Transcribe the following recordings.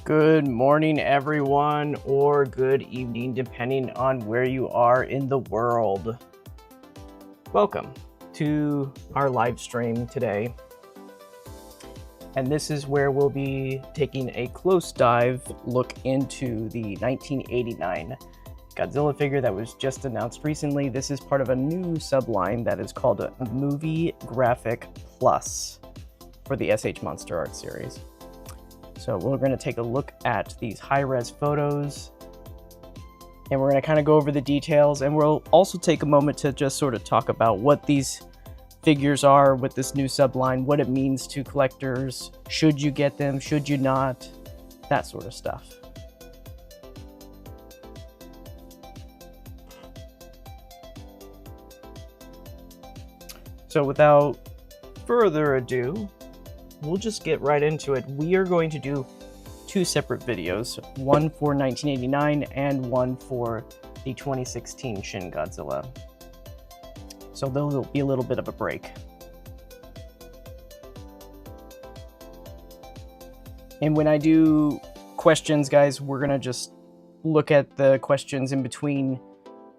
Good morning, everyone, or good evening, depending on where you are in the world. Welcome to our live stream today. And this is where we'll be taking a close dive look into the 1989 Godzilla figure that was just announced recently. This is part of a new subline that is called a Movie Graphic Plus for the S.H.MonsterArts series. So we're going to take a look at these high-res photos, and we're going to kind of go over the details, and we'll also take a moment to just sort of talk about what these figures are with this new subline, what it means to collectors, should you get them, should you not, that sort of stuff. So without further ado, we'll just get right into it. We are going to do two separate videos, one for 1989 and one for the 2016 Shin Godzilla. So there'll be a little bit of a break. And when I do questions, guys, we're gonna just look at the questions in between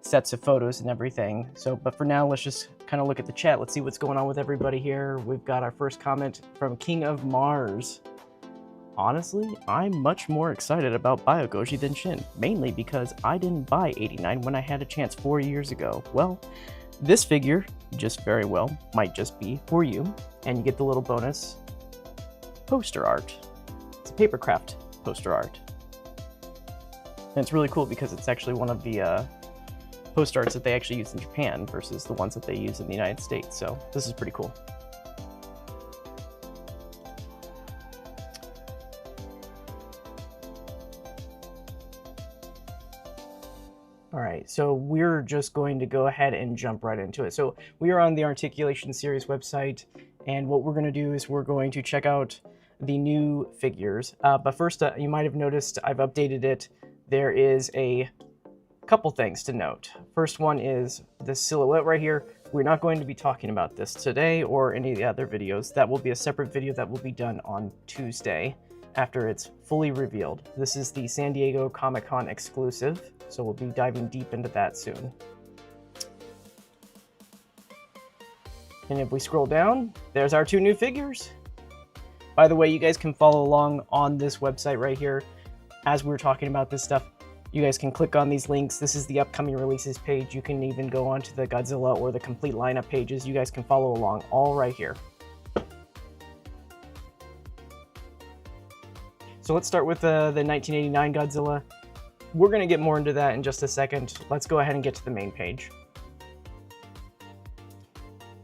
sets of photos and everything. So, but for now, let's just kind of look at the chat. Let's see what's going on with everybody here. We've got our first comment from King of Mars. Honestly, I'm much more excited about Biogoji than Shin, mainly because I didn't buy 89 when I had a chance 4 years ago. Well, this figure, just very well, might just be for you, and you get the little bonus poster art. It's a papercraft poster art. And it's really cool because it's actually one of the poster arts that they actually use in Japan versus the ones that they use in the United States. So this is pretty cool. All right, so we're just going to go ahead and jump right into it. So we are on the Articulation Series website, and what we're going to do is we're going to check out the new figures. But first, you might have noticed I've updated it. There is a couple things to note. First one is the silhouette right here. We're not going to be talking about this today or any of the other videos. That will be a separate video that will be done on Tuesday after it's fully revealed. This is the San Diego Comic-Con exclusive, so we'll be diving deep into that soon. And if we scroll down, there's our two new figures. By the way, you guys can follow along on this website right here as we're talking about this stuff. You guys can click on these links. This is the upcoming releases page. You can even go onto the Godzilla or the complete lineup pages. You guys can follow along all right here. So let's start with the 1989 Godzilla. We're going to get more into that in just a second. Let's go ahead and get to the main page.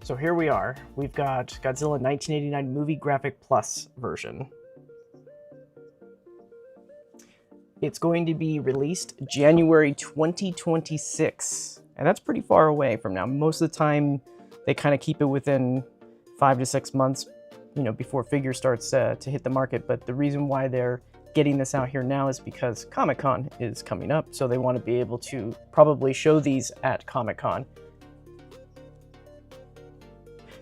So here we are. We've got Godzilla 1989 Movie Graphic Plus version. It's going to be released January 2026, and that's pretty far away from now. Most of the time, they kind of keep it within 5 to 6 months, you know, before figure starts to hit the market. But the reason why they're getting this out here now is because Comic-Con is coming up, so they want to be able to probably show these at Comic-Con.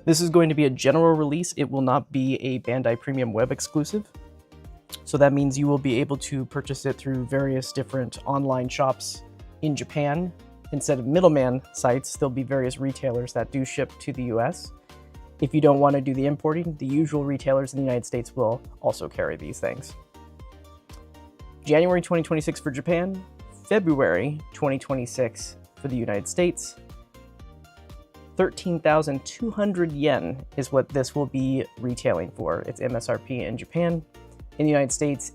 This is going to be a general release. It will not be a Bandai Premium Web exclusive. So that means you will be able to purchase it through various different online shops in Japan. Instead of middleman sites, there'll be various retailers that do ship to the US. If you don't want to do the importing, the usual retailers in the United States will also carry these things. January 2026 for Japan, February 2026 for the United States. 13,200 yen is what this will be retailing for. It's MSRP in Japan. In the United States,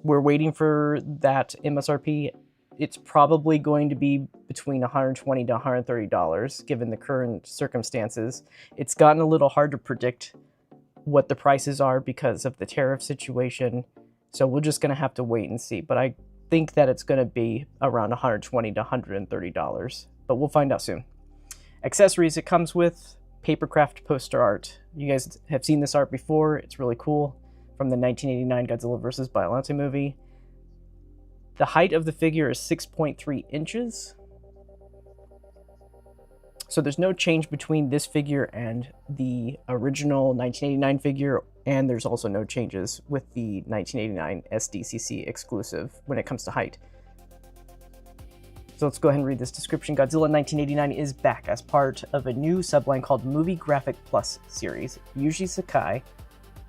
we're waiting for that MSRP. It's probably going to be between $120 to $130 given the current circumstances. It's gotten a little hard to predict what the prices are because of the tariff situation. So we're just going to have to wait and see. But I think that it's going to be around $120 to $130. But we'll find out soon. Accessories it comes with, papercraft poster art. You guys have seen this art before. It's really cool. From the 1989 Godzilla vs. Biollante movie. The height of the figure is 6.3 inches. So there's no change between this figure and the original 1989 figure And there's also no changes with the 1989 SDCC exclusive when it comes to height. So let's go ahead and read this description. Godzilla 1989 is back as part of a new subline called Movie Graphic Plus series. Yuji Sakai,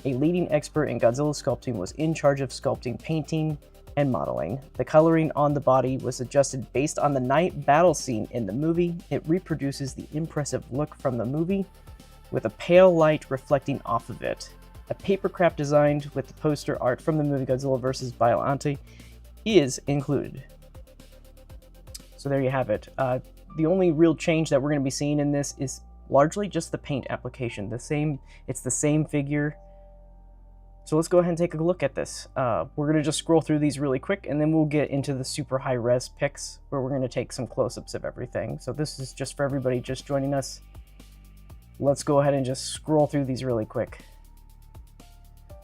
a leading expert in Godzilla sculpting, was in charge of sculpting, painting, and modeling. The coloring on the body was adjusted based on the night battle scene in the movie. It reproduces the impressive look from the movie with a pale light reflecting off of it. A papercraft designed with the poster art from the movie Godzilla vs. Biollante is included. So there you have it. The only real change that we're going to be seeing in this is largely just the paint application. It's the same figure. So let's go ahead and take a look at this. We're going to just scroll through these really quick, and then we'll get into the super high res pics where we're going to take some close-ups of everything. So this is just for everybody just joining us. Let's go ahead and just scroll through these really quick.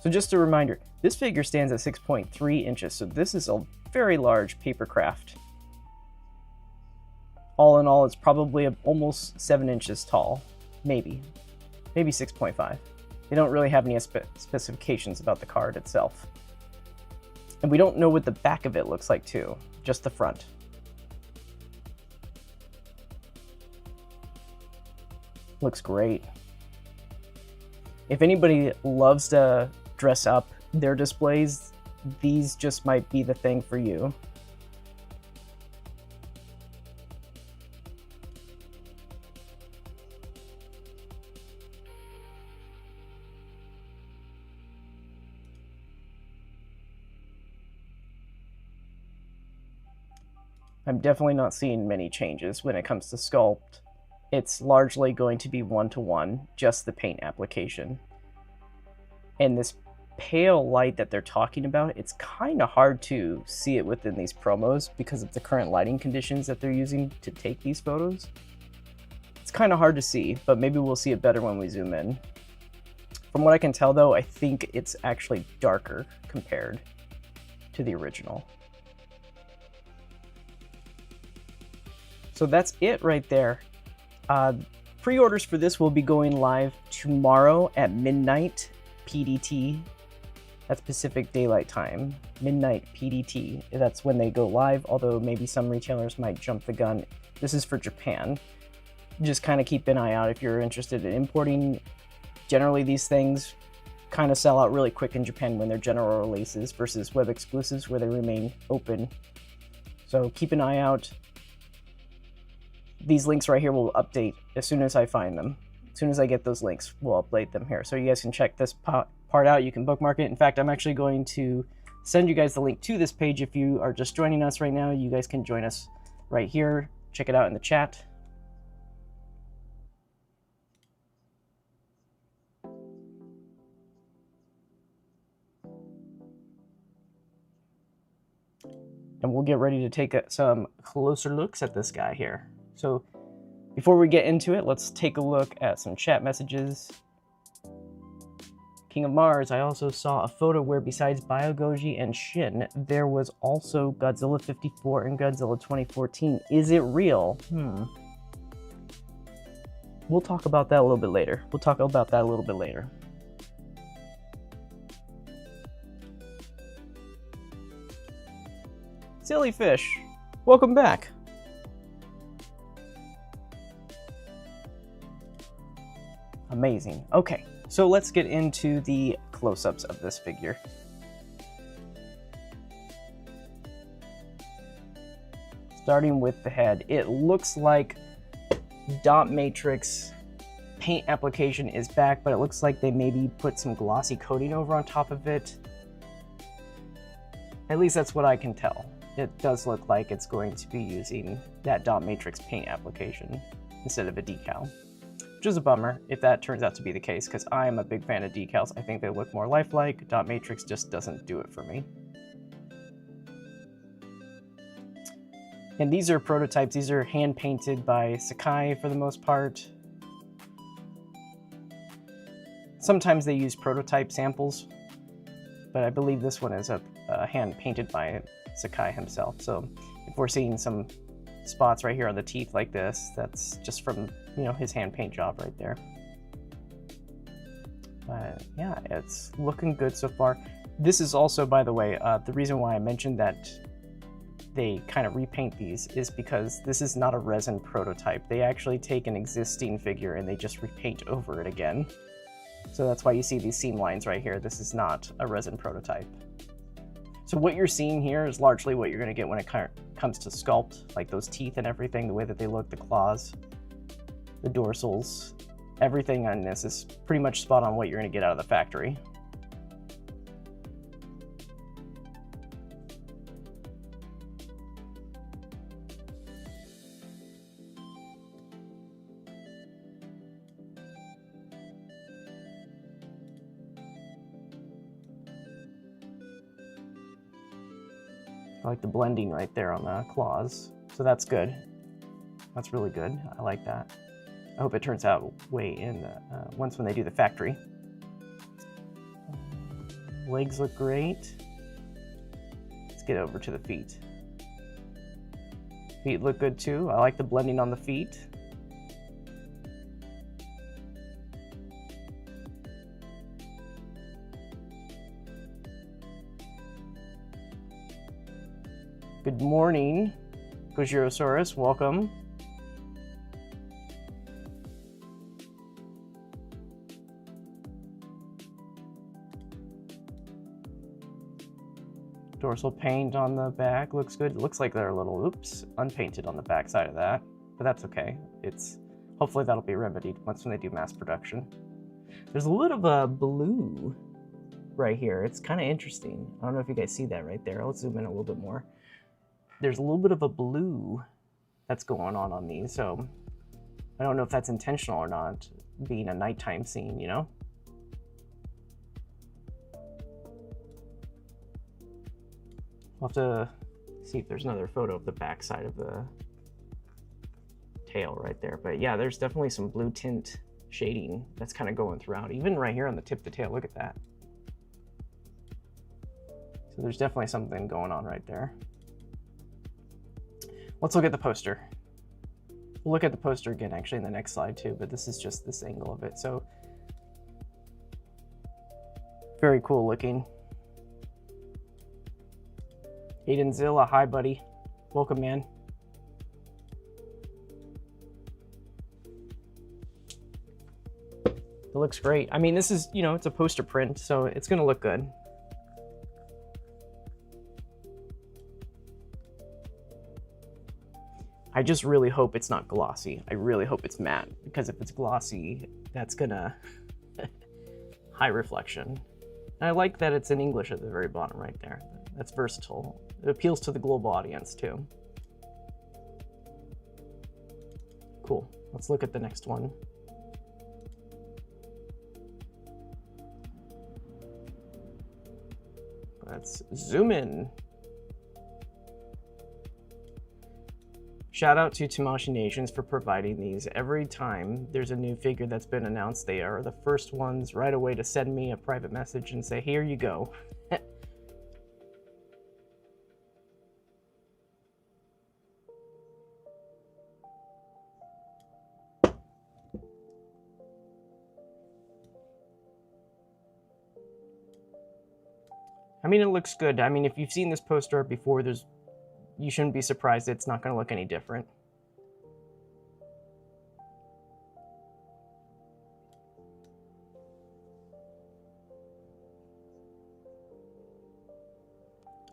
So just a reminder, this figure stands at 6.3 inches, so this is a very large papercraft. All in all, it's probably almost 7 inches tall, maybe 6.5. They don't really have any specifications about the card itself. And we don't know what the back of it looks like too, just the front. Looks great. If anybody loves to dress up their displays, these just might be the thing for you. I'm definitely not seeing many changes when it comes to sculpt. It's largely going to be one-to-one, just the paint application. And this pale light that they're talking about, it's kind of hard to see it within these promos because of the current lighting conditions that they're using to take these photos. It's kind of hard to see, but maybe we'll see it better when we zoom in. From what I can tell though, I think it's actually darker compared to the original. So that's it right there. Pre-orders for this will be going live tomorrow at midnight PDT. That's Pacific Daylight Time, midnight PDT. That's when they go live, although maybe some retailers might jump the gun. This is for Japan. Just kind of keep an eye out if you're interested in importing. Generally, these things kind of sell out really quick in Japan when they're general releases versus web exclusives where they remain open. So keep an eye out. These links right here will update as soon as I find them. As soon as I get those links, we'll upload them here. So you guys can check this part out. You can bookmark it. In fact, I'm actually going to send you guys the link to this page. If you are just joining us right now, you guys can join us right here. Check it out in the chat. And we'll get ready to take some closer looks at this guy here. So before we get into it, let's take a look at some chat messages. King of Mars, I also saw a photo where besides Biogoji and Shin, there was also Godzilla 54 and Godzilla 2014. Is it real? We'll talk about that a little bit later. Silly Fish, welcome back. Amazing. Okay, so let's get into the close-ups of this figure. Starting with the head, it looks like dot matrix paint application is back, but it looks like they maybe put some glossy coating over on top of it. At least that's what I can tell. It does look like it's going to be using that dot matrix paint application instead of a decal. Which is a bummer if that turns out to be the case, because I am a big fan of decals. I think they look more lifelike. Dot matrix just doesn't do it for me. And these are prototypes. These are hand painted by Sakai for the most part. Sometimes they use prototype samples, but I believe this one is a hand painted by Sakai himself. So if we're seeing some spots right here on the teeth like this, that's just from, you know, his hand paint job right there. Yeah, it's looking good so far. This is also, by the way, the reason why I mentioned that they kind of repaint these is because this is not a resin prototype. They actually take an existing figure and they just repaint over it again. So that's why you see these seam lines right here. This is not a resin prototype. So what you're seeing here is largely what you're going to get when it comes to sculpt, like those teeth and everything, the way that they look, the claws, the dorsals, everything on this is pretty much spot on what you're going to get out of the factory. I like the blending right there on the claws, so that's good. That's really good. I like that. I hope it turns out way in once when they do the factory. Legs look great. Let's get over to the feet. Feet look good too. I like the blending on the feet. Good morning, Gojirosaurus, welcome. Dorsal paint on the back looks good. It looks like they're a little, oops, unpainted on the back side of that, but that's okay. Hopefully that'll be remedied once when they do mass production. There's a little bit of blue right here. It's kind of interesting. I don't know if you guys see that right there. Let's zoom in a little bit more. There's a little bit of a blue that's going on these, so I don't know if that's intentional or not, being a nighttime scene, you know? We'll have to see if there's another photo of the back side of the tail right there. But yeah, there's definitely some blue tint shading that's kind of going throughout. Even right here on the tip of the tail, look at that. So there's definitely something going on right there. Let's look at the poster. We'll look at the poster again actually in the next slide too, but this is just this angle of it. So very cool looking. Aidenzilla, hi buddy. Welcome, man. It looks great. I mean, this is, you know, it's a poster print, so it's gonna look good. I just really hope it's not glossy. I really hope it's matte, because if it's glossy, that's gonna high reflection. And I like that it's in English at the very bottom right there. That's versatile. It appeals to the global audience too. Cool. Let's look at the next one. Let's zoom in. Shout out to Tamashii Nations for providing these. Every time there's a new figure that's been announced, they are the first ones right away to send me a private message and say, here you go. I mean, it looks good. I mean, if you've seen this poster art before, you shouldn't be surprised it's not going to look any different.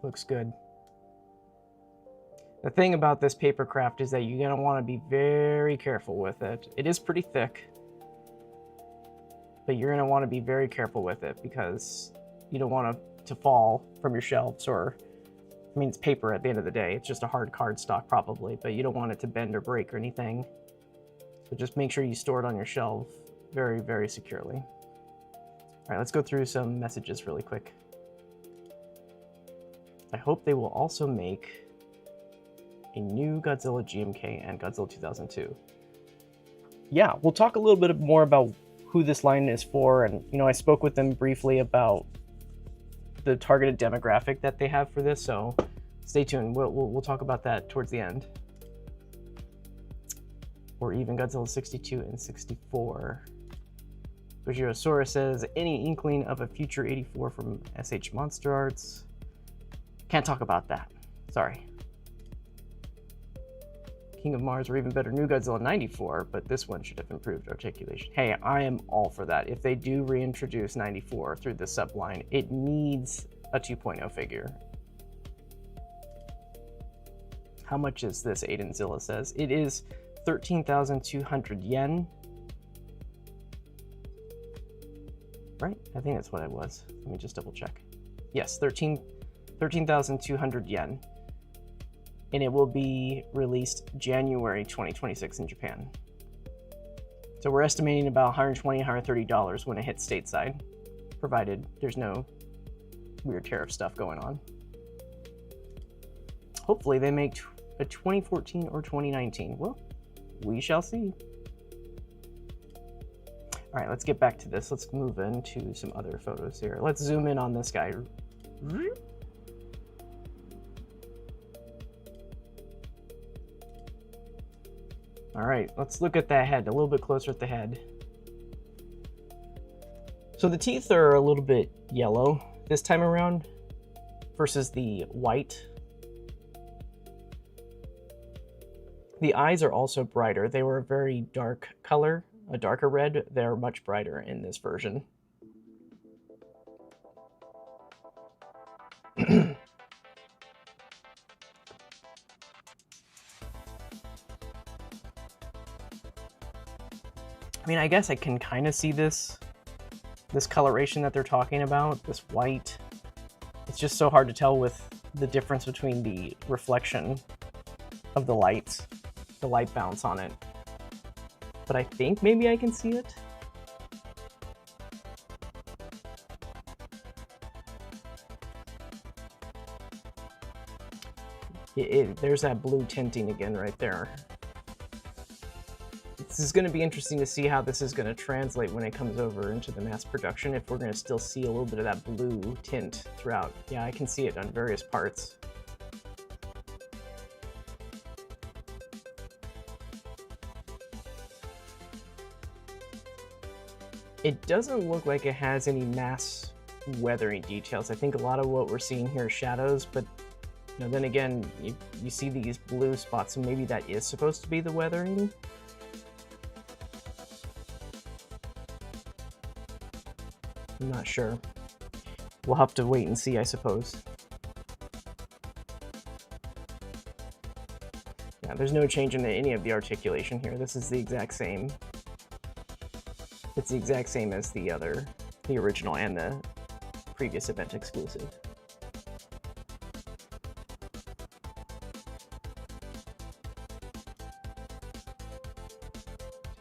Looks good. The thing about this paper craft is that you're going to want to be very careful with it. It is pretty thick, but you're going to want to be very careful with it because you don't want to fall from your shelves, or, I mean, it's paper at the end of the day. It's just a hard cardstock probably, but you don't want it to bend or break or anything. So just make sure you store it on your shelf very, very securely. All right, let's go through some messages really quick. I hope they will also make a new Godzilla GMK and Godzilla 2002. Yeah, we'll talk a little bit more about who this line is for, and you know, I spoke with them briefly about the targeted demographic that they have for this, so stay tuned. We'll talk about that towards the end. Or even Godzilla 62 and 64. Sojirosaurus says, any inkling of a future 84 from S.H.MonsterArts? Can't talk about that. Sorry. King of Mars, or even better, New Godzilla 94, but this one should have improved articulation. Hey, I am all for that. If they do reintroduce 94 through the subline, it needs a 2.0 figure. How much is this, Aidenzilla says? It is 13,200 yen. Right? I think that's what it was. Let me just double check. Yes, 13,200 yen. And it will be released January 2026 in Japan. So we're estimating about $120, $130 when it hits stateside, provided there's no weird tariff stuff going on. Hopefully they make a 2014 or 2019. Well, we shall see. All right, let's get back to this. Let's move into some other photos here. Let's zoom in on this guy. All right, let's look at that head, a little bit closer at the head. So the teeth are a little bit yellow this time around versus the white. The eyes are also brighter. They were a very dark color, a darker red. They're much brighter in this version. I mean, I guess I can kind of see this coloration that they're talking about, this white. It's just so hard to tell with the difference between the reflection of the light bounce on it. But I think maybe I can see it. There's that blue tinting again right there. This is going to be interesting to see how this is going to translate when it comes over into the mass production, if we're going to still see a little bit of that blue tint throughout. Yeah, I can see it on various parts. It doesn't look like it has any mass weathering details. I think a lot of what we're seeing here is shadows, but you know, then again, you see these blue spots, so maybe that is supposed to be the weathering. I'm not sure. We'll have to wait and see, I suppose. Yeah, there's no change in any of the articulation here. This is the exact same. It's the exact same as the original and the previous event exclusive.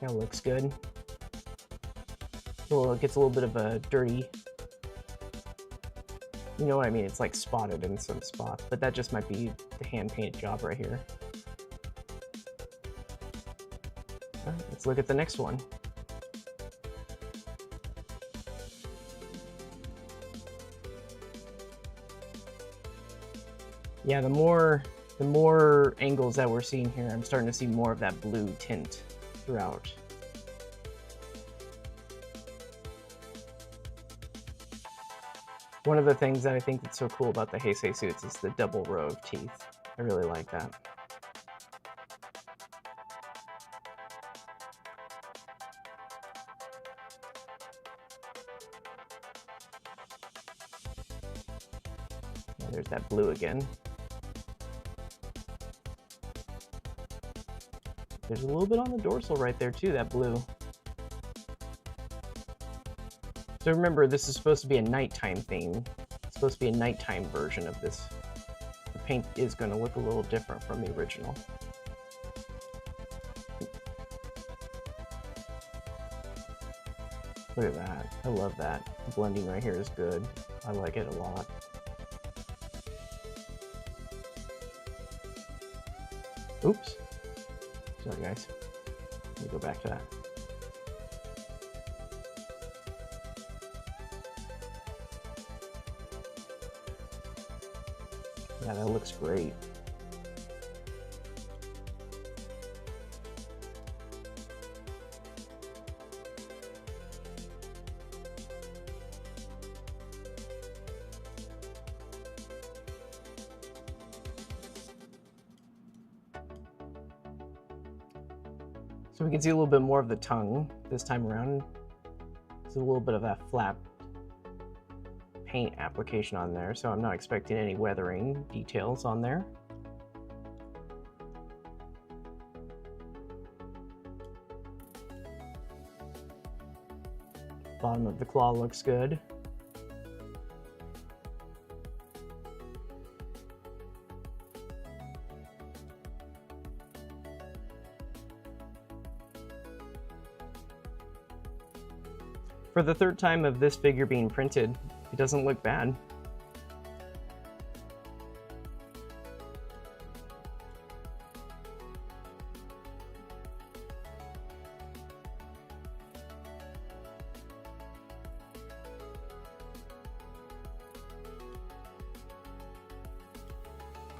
Kind of looks good. Well, it gets a little bit of a dirty, you know what I mean? It's like spotted in some spots, but that just might be the hand-painted job right here. All right, let's look at the next one. Yeah, the more angles that we're seeing here, I'm starting to see more of that blue tint throughout. One of the things that I think that's so cool about the Heisei suits is the double row of teeth. I really like that. Yeah, there's that blue again. There's a little bit on the dorsal right there too, that blue. So remember, this is supposed to be a nighttime theme. It's supposed to be a nighttime version of this. The paint is going to look a little different from the original. Look at that. I love that. The blending right here is good. I like it a lot. Oops. Sorry, guys. Let me go back to that. Yeah, that looks great. So we can see a little bit more of the tongue this time around. There's a little bit of that flat paint application on there, so I'm not expecting any weathering details on there. Bottom of the claw looks good. For the third time of this figure being printed, it doesn't look bad.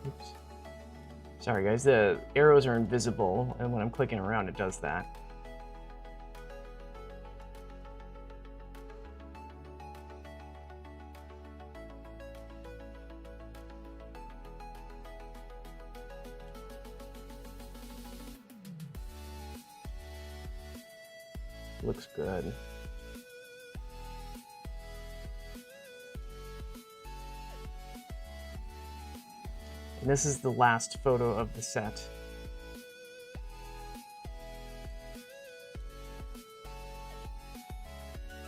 Oops. Sorry guys, the arrows are invisible, and when I'm clicking around it does that. Looks good. And this is the last photo of the set.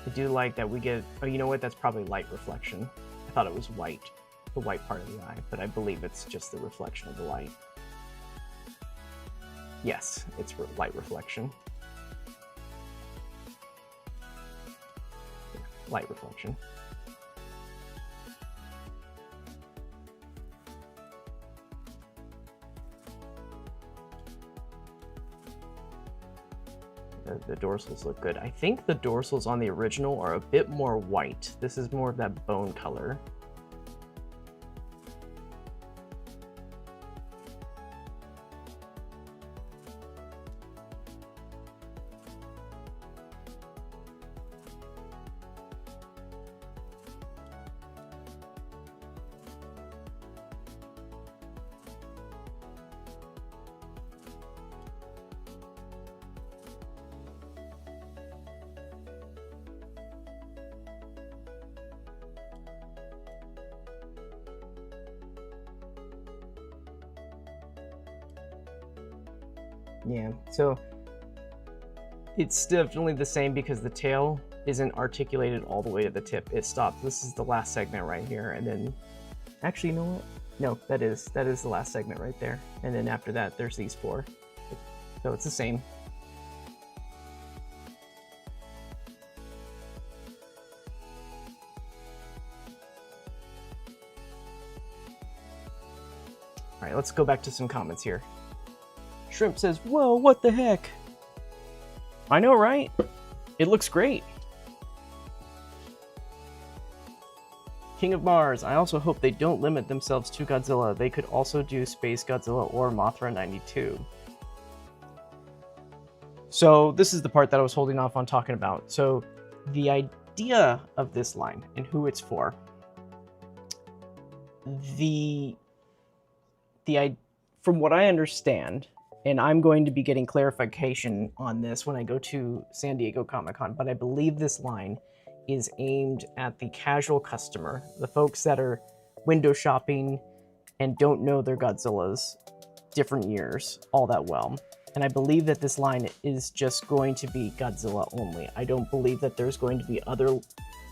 I do like that we get, oh, you know what? That's probably light reflection. I thought it was white, the white part of the eye, but I believe it's just the reflection of the light. Yes, it's light reflection. Light reflection. The dorsals look good. I think the dorsals on the original are a bit more white. This is more of that bone color. Yeah, so it's definitely the same because the tail isn't articulated all the way to the tip. It stops. This is the last segment right here, and then actually, you know what? No, that is the last segment right there. And then after that, there's these four. So it's the same. All right, let's go back to some comments here. Shrimp says, whoa, what the heck? I know, right? It looks great. King of Mars, I also hope they don't limit themselves to Godzilla. They could also do Space Godzilla or Mothra 92. So this is the part that I was holding off on talking about. So the idea of this line and who it's for. From what I understand, and I'm going to be getting clarification on this when I go to San Diego Comic-Con, but I believe this line is aimed at the casual customer, the folks that are window shopping and don't know their Godzillas, different years, all that well. And I believe that this line is just going to be Godzilla only. I don't believe that there's going to be other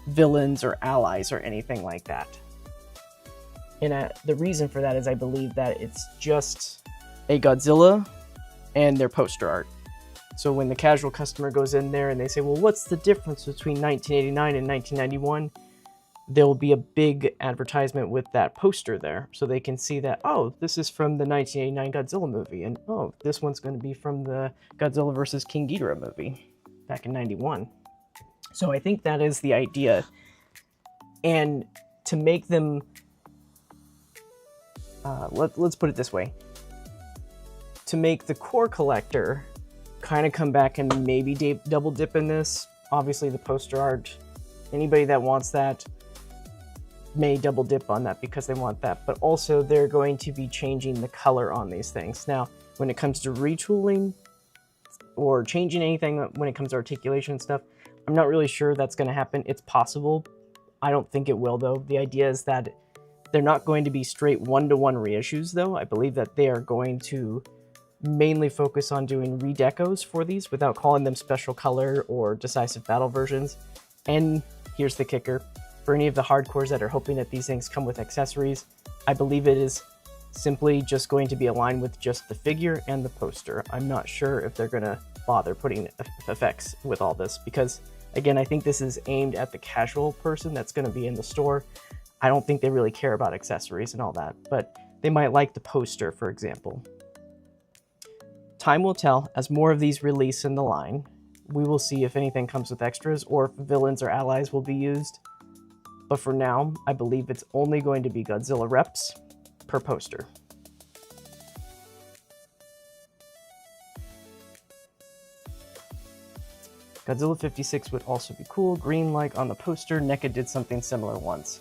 villains or allies or anything like that. And the reason for that is I believe that it's just a Godzilla and their poster art. So when the casual customer goes in there and they say, well, what's the difference between 1989 and 1991? There will be a big advertisement with that poster there. So they can see that, oh, this is from the 1989 Godzilla movie. And oh, this one's going to be from the Godzilla vs. King Ghidorah movie back in 91. So I think that is the idea. And to make them, let's put it this way. To make the core collector kind of come back and maybe double dip in this, obviously the poster art, anybody that wants that may double dip on that because they want that, but also they're going to be changing the color on these things. Now, when it comes to retooling, or changing anything when it comes to articulation and stuff. I'm not really sure that's going to happen. It's possible. I don't think it will, though. The idea is that they're not going to be straight one-to-one reissues, though. I believe that they are going to mainly focus on doing redecos for these without calling them special color or decisive battle versions. And here's the kicker. For any of the hardcores that are hoping that these things come with accessories, I believe it is simply just going to be aligned with just the figure and the poster. I'm not sure if they're going to bother putting effects with all this because, again, I think this is aimed at the casual person that's going to be in the store. I don't think they really care about accessories and all that, but they might like the poster, for example. Time will tell. As more of these release in the line, we will see if anything comes with extras or if villains or allies will be used. But for now, I believe it's only going to be Godzilla reps per poster. Godzilla 56 would also be cool. Green like on the poster. NECA did something similar once.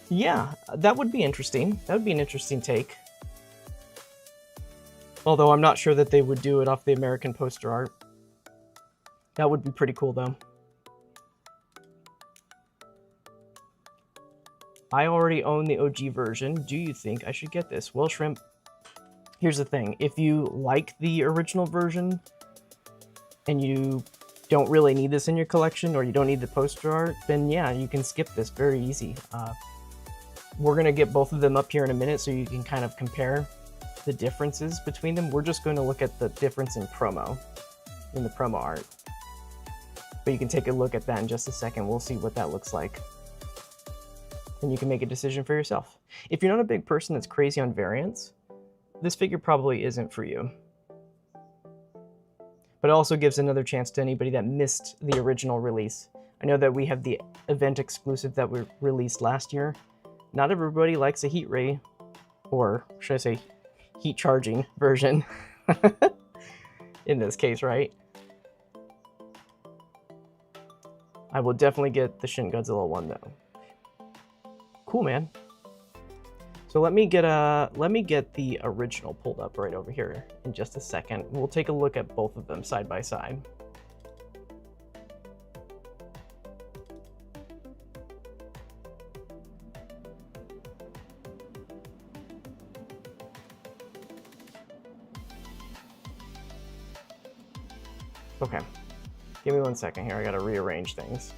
Yeah, that would be interesting. That would be an interesting take. Although I'm not sure that they would do it off the American poster art. That would be pretty cool, though. I already own the OG version. Do you think I should get this? Well, Shrimp, here's the thing. If you like the original version and you don't really need this in your collection or you don't need the poster art, then yeah, you can skip this very easy. We're going to get both of them up here in a minute so you can kind of compare the differences between them. We're just going to look at the difference in the promo art. But you can take a look at that in just a second. We'll see what that looks like. And you can make a decision for yourself. If you're not a big person that's crazy on variants, this figure probably isn't for you. But it also gives another chance to anybody that missed the original release. I know that we have the event exclusive that we released last year. Not everybody likes a heat ray, or should I say heat charging version in this case, right? I will definitely get the Shin Godzilla one though. Cool, man. So let me get the original pulled up right over here in just a second. We'll take a look at both of them side by side. Okay, give me 1 second here. I gotta rearrange things.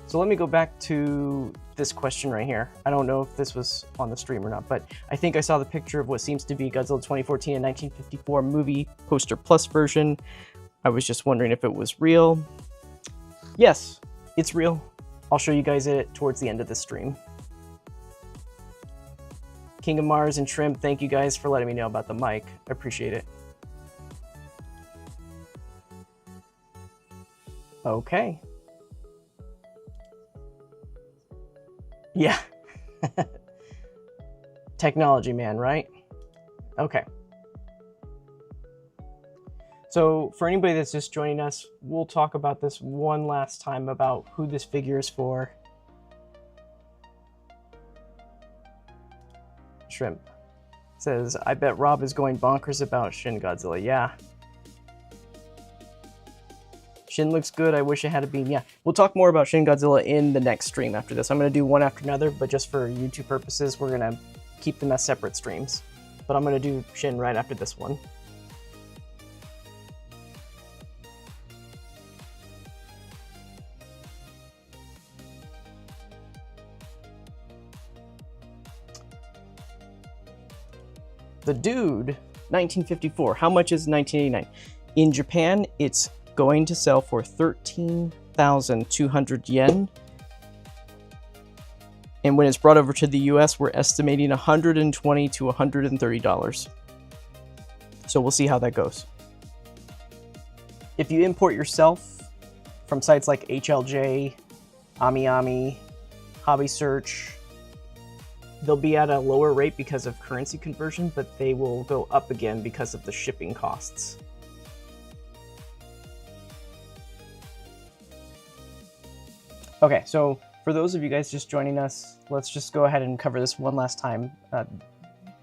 So let me go back to this question right here. I don't know if this was on the stream or not, but I think I saw the picture of what seems to be Godzilla 2014 and 1954 movie poster plus version. I was just wondering if it was real. Yes, it's real. I'll show you guys it towards the end of the stream. King of Mars and Shrimp, thank you guys for letting me know about the mic. I appreciate it. Okay. Yeah. Technology man, right? Okay. So for anybody that's just joining us, we'll talk about this one last time about who this figure is for. Shrimp says, I bet Rob is going bonkers about Shin Godzilla. Yeah. Shin looks good. I wish it had a beam. Yeah, we'll talk more about Shin Godzilla in the next stream after this. I'm going to do one after another, but just for YouTube purposes, we're going to keep them as separate streams. But I'm going to do Shin right after this one. The Dude, 1954. How much is 1989? In Japan, it's going to sell for 13,200 yen. And when it's brought over to the US, we're estimating $120 to $130. So we'll see how that goes. If you import yourself from sites like HLJ, AmiAmi, Hobby Search, they'll be at a lower rate because of currency conversion, but they will go up again because of the shipping costs. Okay, so for those of you guys just joining us, let's just go ahead and cover this one last time.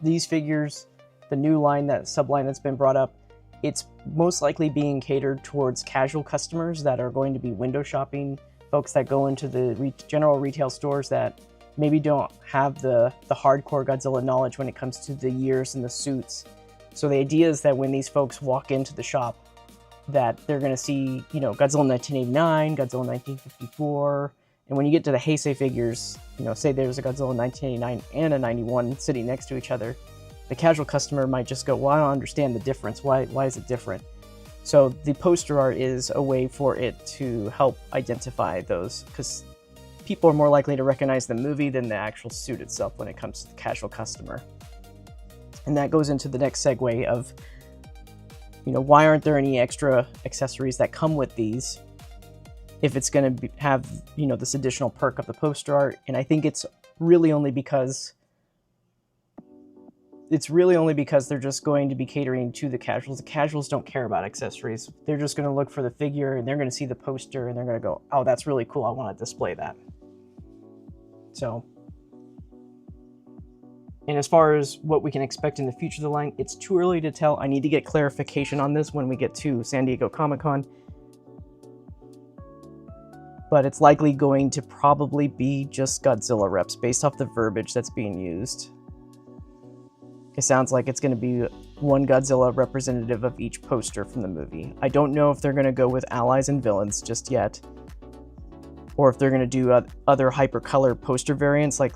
These figures, the new line, that subline that's been brought up, it's most likely being catered towards casual customers that are going to be window shopping, folks that go into the general retail stores that maybe don't have the hardcore Godzilla knowledge when it comes to the years and the suits. So the idea is that when these folks walk into the shop, that they're going to see, you know, Godzilla 1989, Godzilla 1954, and when you get to the Heisei figures, you know, say there's a Godzilla 1989 and a 91 sitting next to each other, the casual customer might just go, well, I don't understand the difference. Why is it different? So the poster art is a way for it to help identify those, because people are more likely to recognize the movie than the actual suit itself when it comes to the casual customer. And that goes into the next segue of, you know, why aren't there any extra accessories that come with these if it's going to have, you know, this additional perk of the poster art? And I think it's really only because they're just going to be catering to the casuals. The casuals don't care about accessories. They're just going to look for the figure and they're going to see the poster and they're going to go, oh, that's really cool. I want to display that. So, and as far as what we can expect in the future of the line, it's too early to tell. I need to get clarification on this when we get to San Diego Comic-Con. But it's likely going to probably be just Godzilla reps based off the verbiage that's being used. It sounds like it's going to be one Godzilla representative of each poster from the movie. I don't know if they're going to go with allies and villains just yet, or if they're going to do other hypercolor poster variants, like,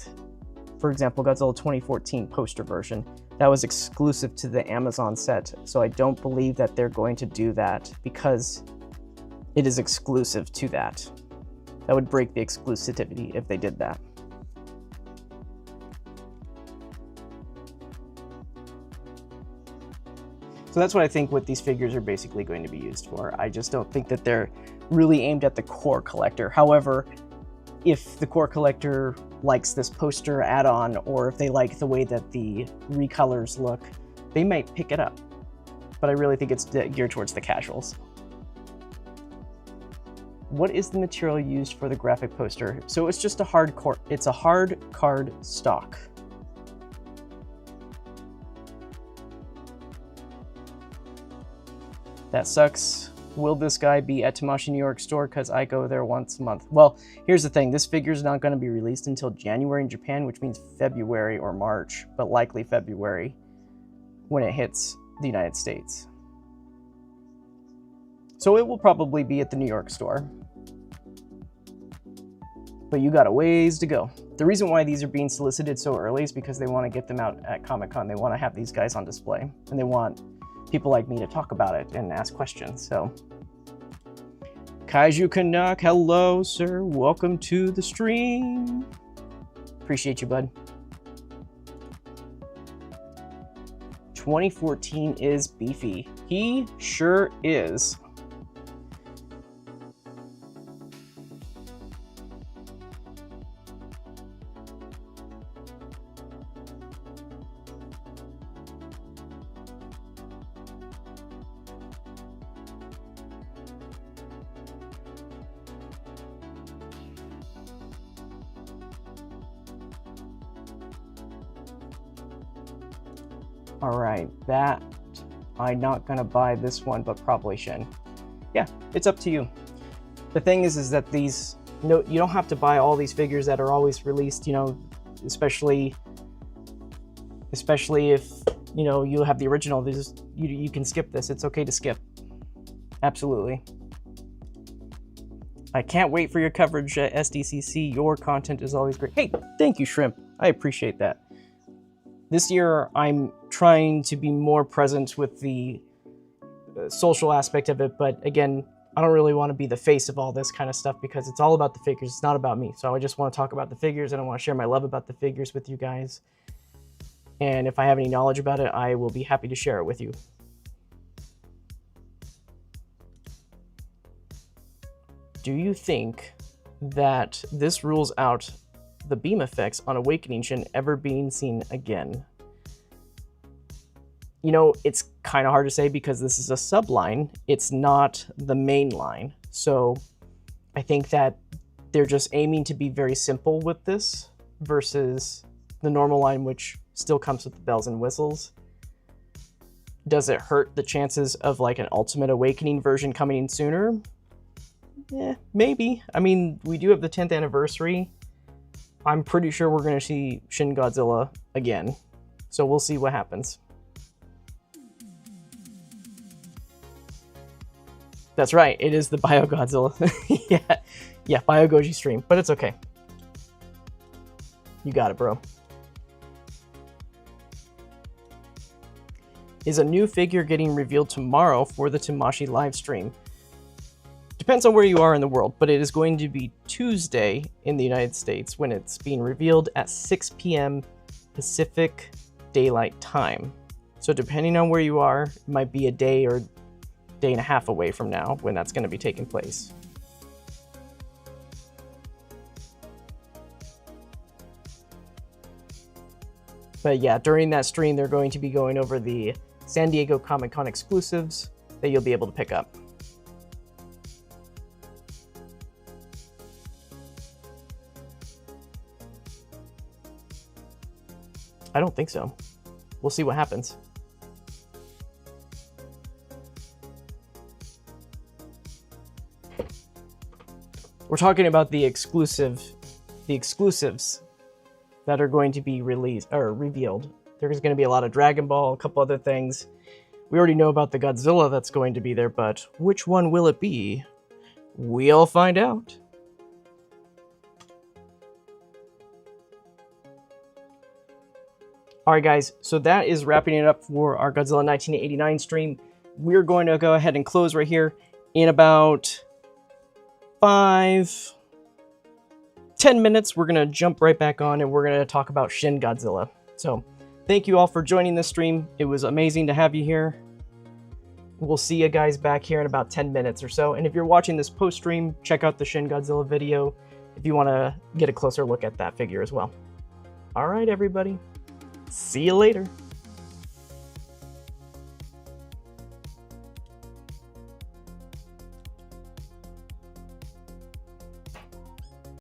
for example, Godzilla 2014 poster version. That was exclusive to the Amazon set, so I don't believe that they're going to do that because it is exclusive to that. That would break the exclusivity if they did that. So that's what I think what these figures are basically going to be used for. I just don't think that they're really aimed at the core collector. However, if the core collector likes this poster add-on, or if they like the way that the recolors look, they might pick it up. But I really think it's geared towards the casuals. What is the material used for the graphic poster? So it's just a hard card stock. That sucks. Will this guy be at Tamashii New York store? Because I go there once a month. Well, here's the thing. This figure is not going to be released until January in Japan, which means February or March, but likely February when it hits the United States. So it will probably be at the New York store. But you got a ways to go. The reason why these are being solicited so early is because they want to get them out at Comic-Con. They want to have these guys on display, and they want people like me to talk about it and ask questions. So Kaiju Canuck, hello sir, welcome to the stream. Appreciate you, bud. 2014 is beefy. He sure is. All right, that I'm not gonna buy this one, but probably Shin. Yeah, it's up to you. The thing is that these, no, you don't have to buy all these figures that are always released, you know, especially if, you know, you have the original. There's, you can skip this. It's okay to skip. Absolutely. I can't wait for your coverage at SDCC. Your content is always great. Hey, thank you, Shrimp. I appreciate that. This year, I'm trying to be more present with the social aspect of it, but again, I don't really want to be the face of all this kind of stuff because it's all about the figures. It's not about me. So I just want to talk about the figures, and I want to share my love about the figures with you guys. And if I have any knowledge about it, I will be happy to share it with you. Do you think that this rules out the beam effects on Awakening Shin ever being seen again? You know, it's kind of hard to say because this is a subline. It's not the main line. So I think that they're just aiming to be very simple with this versus the normal line, which still comes with the bells and whistles. Does it hurt the chances of like an Ultimate Awakening version coming in sooner? Yeah, maybe. I mean, we do have the 10th anniversary. I'm pretty sure we're going to see Shin Godzilla again. So we'll see what happens. That's right, it is the Bio Godzilla. yeah, Bio Goji stream, but it's okay. You got it, bro. Is a new figure getting revealed tomorrow for the Tamashii live stream? Depends on where you are in the world, but it is going to be Tuesday in the United States when it's being revealed at 6 p.m. Pacific Daylight Time. So depending on where you are, it might be a day or day and a half away from now when that's going to be taking place. But yeah, during that stream, they're going to be going over the San Diego Comic-Con exclusives that you'll be able to pick up. I don't think so. We'll see what happens. We're talking about the exclusives that are going to be released or revealed. There's going to be a lot of Dragon Ball, a couple other things. We already know about the Godzilla that's going to be there, but which one will it be? We'll find out. Alright guys, so that is wrapping it up for our Godzilla 1989 stream. We're going to go ahead and close right here in about 5-10 minutes. We're going to jump right back on and we're going to talk about Shin Godzilla. So thank you all for joining this stream. It was amazing to have you here. We'll see you guys back here in about 10 minutes or so. And if you're watching this post-stream, check out the Shin Godzilla video if you want to get a closer look at that figure as well. Alright everybody. See you later.